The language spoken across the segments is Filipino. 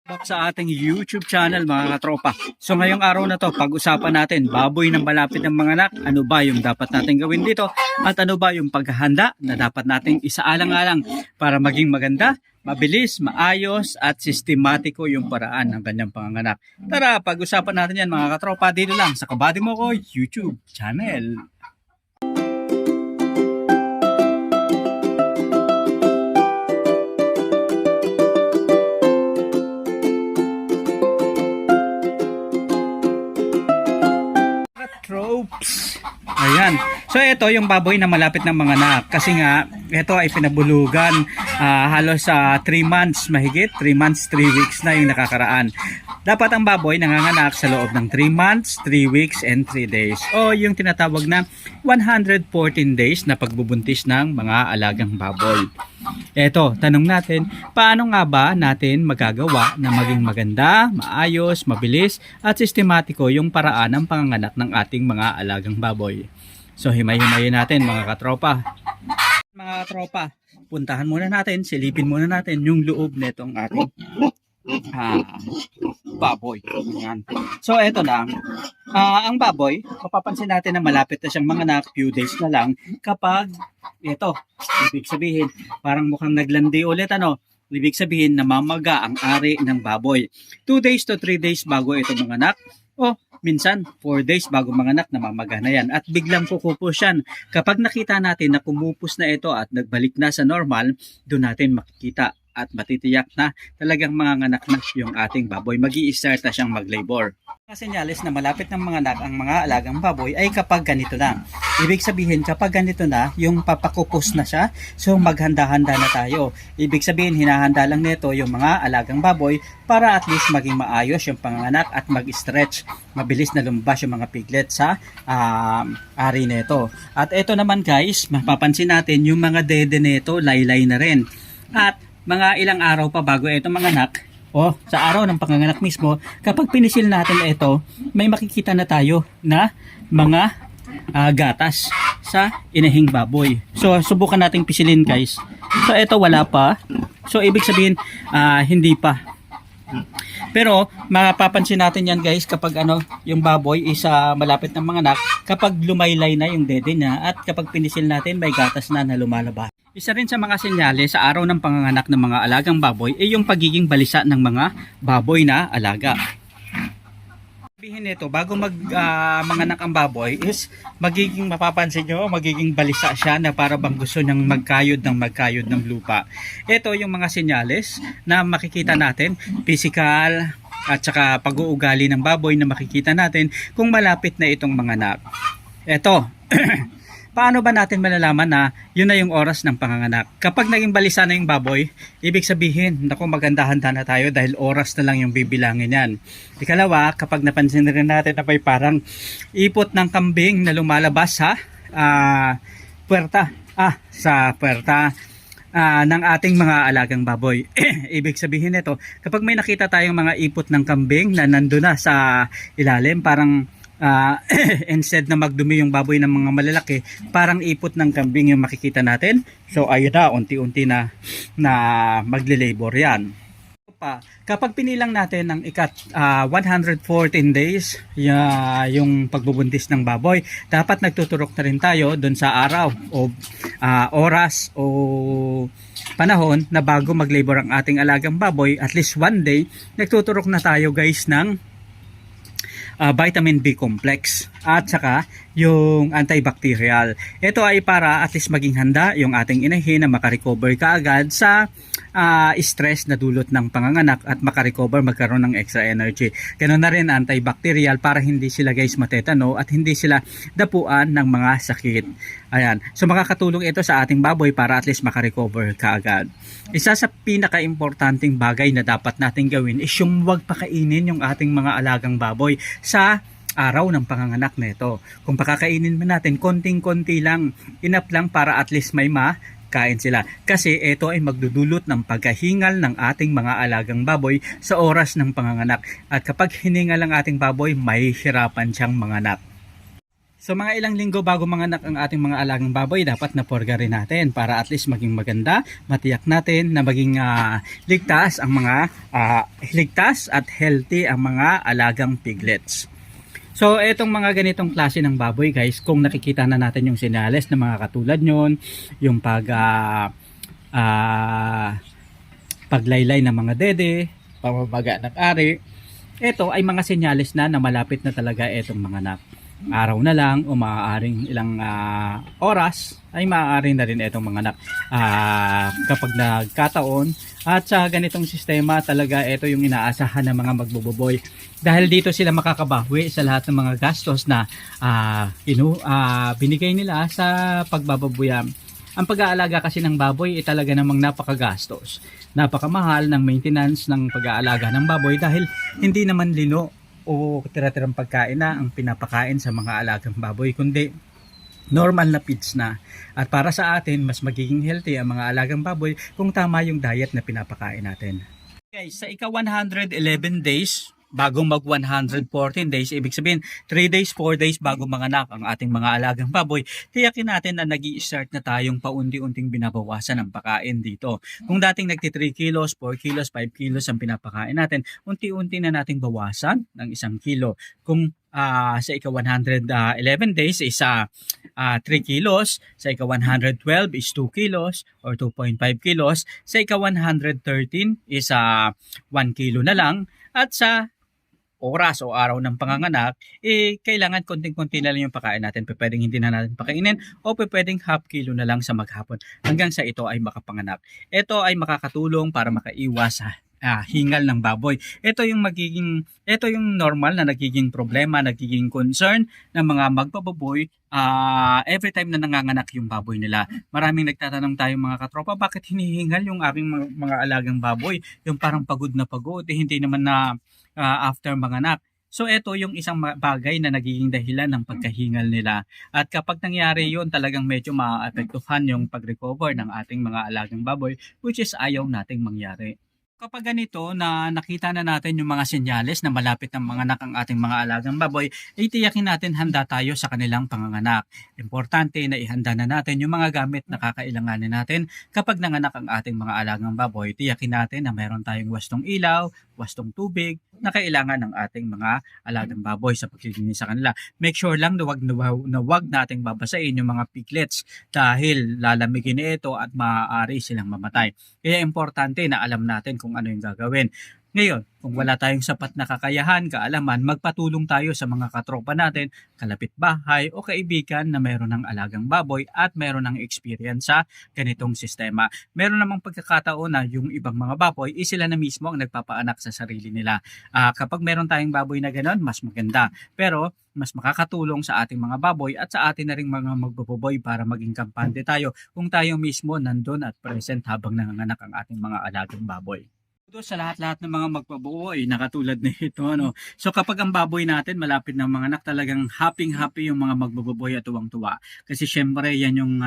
Back sa ating YouTube channel mga katropa. So ngayong araw na to, pag-usapan natin baboy ng malapit ng mga anak. Ano ba yung dapat natin gawin dito? At ano ba yung paghahanda na dapat nating isaalang-alang para maging maganda, mabilis, maayos at sistematiko yung paraan ng kanyang panganganak. Tara, pag-usapan natin yan mga katropa dito lang sa Kabady Mo Ko YouTube channel. Tropes. Ayan. So ito yung baboy na malapit ng mga anak. Kasi nga ito ay pinabulugan halos sa 3 months mahigit. 3 months, 3 weeks na yung nakakaraan. Dapat ang baboy nanganganak sa loob ng 3 months, 3 weeks, and 3 days. O yung tinatawag na 114 days na pagbubuntis ng mga alagang baboy. Eto, tanong natin, paano nga ba natin magagawa na maging maganda, maayos, mabilis, at sistematiko yung paraan ng panganganak ng ating mga alagang baboy? So, himay-himayin natin mga katropa. Mga katropa, puntahan muna natin, silipin muna natin yung loob nitong ating baboy. Ayan. So, eto lang. Ang baboy, mapapansin natin na malapit na siyang manganak, few days na lang, kapag ito, ibig sabihin, parang mukhang naglandi ulit, ano? Ibig sabihin, namamaga ang ari ng baboy. 2 days to 3 days bago ito manganak, o minsan 4 days bago manganak, namamaga na yan. At biglang kukupos yan. Kapag nakita natin na kumupos na ito at nagbalik na sa normal, doon natin makikita at matitiyak na talagang manganganak na yung ating baboy. Mag-i-start na siyang mag-labor. Mga senyales na malapit ng manganak ang mga alagang baboy ay kapag ganito na. Ibig sabihin kapag ganito na, yung papakupos na siya, so maghanda-handa na tayo. Ibig sabihin hinahanda lang nito yung mga alagang baboy para at least maging maayos yung panganganak at mag-stretch. Mabilis na lumabas yung mga piglet sa ari nito. At ito naman guys, mapapansin natin yung mga dede nito, laylay na rin. At mga ilang araw pa bago ito manganak, o sa araw ng panganganak mismo, kapag pinisil natin ito, may makikita na tayo na mga gatas sa inahing baboy. So subukan nating pisilin guys. So ito wala pa. So ibig sabihin hindi pa. Pero mapapansin natin yan guys kapag yung baboy is malapit ng manganak, kapag lumaylay na yung dede niya at kapag pinisil natin may gatas na lumalabas. Isa rin sa mga senyales sa araw ng panganganak ng mga alagang baboy ay yung pagiging balisa ng mga baboy na alaga. Sabihin nito, bago manganak ang baboy is mapapansin nyo, magiging balisa siya na para bang gusto niyang magkayod ng lupa. Ito yung mga senyales na makikita natin, physical at saka pag-uugali ng baboy na makikita natin kung malapit na itong manganak. Ito, paano ba natin malalaman na yun na yung oras ng panganganak? Kapag naging balisa na yung baboy, ibig sabihin, naku maganda-handa na tayo dahil oras na lang yung bibilangin yan. Ikalawa, kapag napansin rin natin na may parang ipot ng kambing na lumalabas sa puwerta ng ating mga alagang baboy. Ibig sabihin nito, kapag may nakita tayong mga ipot ng kambing na nandun na sa ilalim, parang instead na magdumi yung baboy ng mga malalaki, parang ipot ng kambing yung makikita natin. So ayun na, unti-unti na magle-labor yan. Kapag pinilang natin ng 114 days yung pagbubuntis ng baboy, dapat nagtuturok na rin tayo doon sa araw o oras o panahon na bago mag-labor ang ating alagang baboy. At least 1 day, nagtuturok na tayo guys ng vitamin B complex at saka yung antibacterial. Ito ay para at least maging handa yung ating inahin na makarecover kaagad sa stress na dulot ng panganganak at makarecover, magkaroon ng extra energy. Ganun na rin antibacterial para hindi sila guys matetano at hindi sila dapuan ng mga sakit. Ayan. So makakatulong ito sa ating baboy para at least makarecover kaagad. Isa sa pinaka-importanting bagay na dapat natin gawin is yung huwag pakainin yung ating mga alagang baboy sa araw ng panganganak nito. Kung pakakainin man natin, konting-konti lang, enough lang para at least may kain sila. Kasi ito ay magdudulot ng pagkahingal ng ating mga alagang baboy sa oras ng panganganak. At kapag hiningal ang ating baboy, may hirapan siyang manganak. So mga ilang linggo bago manganak ang ating mga alagang baboy, dapat napurga rin natin para at least maging maganda, matiyak natin na maging ligtas ang mga ligtas at healthy ang mga alagang piglets. So etong mga ganitong klase ng baboy guys, kung nakikita na natin yung senyales na mga katulad nyon, yung paglaylay ng mga dede, pamabaga ng ari, ito ay mga senyales na malapit na talaga etong mga anak. Araw na lang o maaaring ilang oras ay maaari na rin itong mga anak kapag nagkataon. At sa ganitong sistema talaga ito yung inaasahan ng mga magbububoy, dahil dito sila makakabawi sa lahat ng mga gastos na binigay nila sa pagbababoy. Ang pag-aalaga kasi ng baboy ay talaga namang napakagastos, napakamahal ng maintenance ng pag-aalaga ng baboy, dahil hindi naman lino o tira-tirang pagkain na ang pinapakain sa mga alagang baboy, kundi normal na feeds na. At para sa atin, mas magiging healthy ang mga alagang baboy kung tama yung diet na pinapakain natin. Guys, sa ika-111 days, bago mag 114 days, ibig sabihin 3 days, 4 days bago manganak ang ating mga alagang baboy, tiyakin natin na nag-i-start na tayong paunti-unting binabawasan ang pakain dito. Kung dating nagti 3 kilos, 4 kilos, 5 kilos ang pinapakain natin, unti-unti na nating bawasan ng 1 kilo. Kung sa ika-111 days is 3 kilos, sa ika-112 is 2 kilos or 2.5 kilos, sa ika-113 is 1 kilo na lang, at sa oras o araw ng panganganak, kailangan konting-konti na lang yung pakain natin. Pwedeng hindi na natin pakainin o pwedeng half kilo na lang sa maghapon hanggang sa ito ay makapanganak. Ito ay makakatulong para makaiwas sa hingal ng baboy. Ito yung normal na nagiging problema, nagiging concern ng mga magbababoy every time na nanganganak yung baboy nila. Maraming nagtatanong tayo mga katropa, bakit hinihingal yung aking mga alagang baboy? Yung parang pagod na pagod, hindi naman na after manganak. So ito yung isang bagay na nagiging dahilan ng pagkahingal nila. At kapag nangyari yun, talagang medyo maapektuhan yung pag-recover ng ating mga alagang baboy, which is ayaw nating mangyari. Kapag ganito na nakita na natin yung mga senyales na malapit ng manganak ang ating mga alagang baboy, ay tiyakin natin handa tayo sa kanilang panganganak. Importante na ihanda na natin yung mga gamit na kakailanganin natin kapag nanganak ang ating mga alagang baboy. Tiyakin natin na meron tayong wastong ilaw, wastong tubig na kailangan ng ating mga alagang baboy sa paglilinis sa kanila. Make sure lang na wag nating babasain yung mga piglets, dahil lalamigin ito at maaari silang mamatay. Kaya importante na alam natin kung ano yung gagawin. Ngayon, kung wala tayong sapat na kakayahan, kaalaman, magpatulong tayo sa mga katropa natin, kalapit bahay o kaibigan na meron ng alagang baboy at meron ng experience sa ganitong sistema. Meron namang pagkakataon na yung ibang mga baboy, sila na mismo ang nagpapaanak sa sarili nila. Kapag meron tayong baboy na gano'n, mas maganda. Pero mas makakatulong sa ating mga baboy at sa atin na ring mga magbaboy para maging kampante tayo kung tayo mismo nandun at present habang nanganganak ang ating mga alagang baboy. Ito sa lahat-lahat ng mga magbabuoy na katulad nito, no. So kapag ang baboy natin malapit ng mga anak, talagang happy yung mga magbababoy at tuwang-tuwa. Kasi syempre yan yung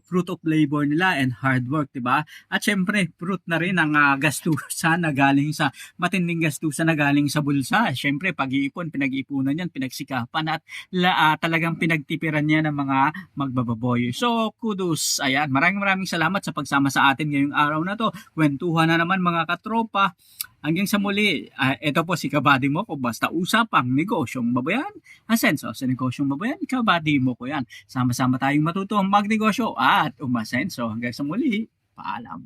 fruit of labor nila and hard work, 'di ba? At syempre, fruit na rin ang gastusan na galing sa matinding gastusan na galing sa bulsa. Syempre, pag-iipon, pinag-iipunan yan, pinagsikapan at talagang pinagtipiran niya ng mga magbababoy. So, kudos. Ayan, maraming salamat sa pagsama sa atin ngayong araw na to. Kwentuhan na naman mga katropa. Hanggang sa muli, ito po si Kabady mo ko, basta usapang negosyong babayan. Asenso sa negosyong babayan, Kabady mo ko yan. Sama-sama tayong matutong magnegosyo at umasenso. Hanggang sa muli, paalam.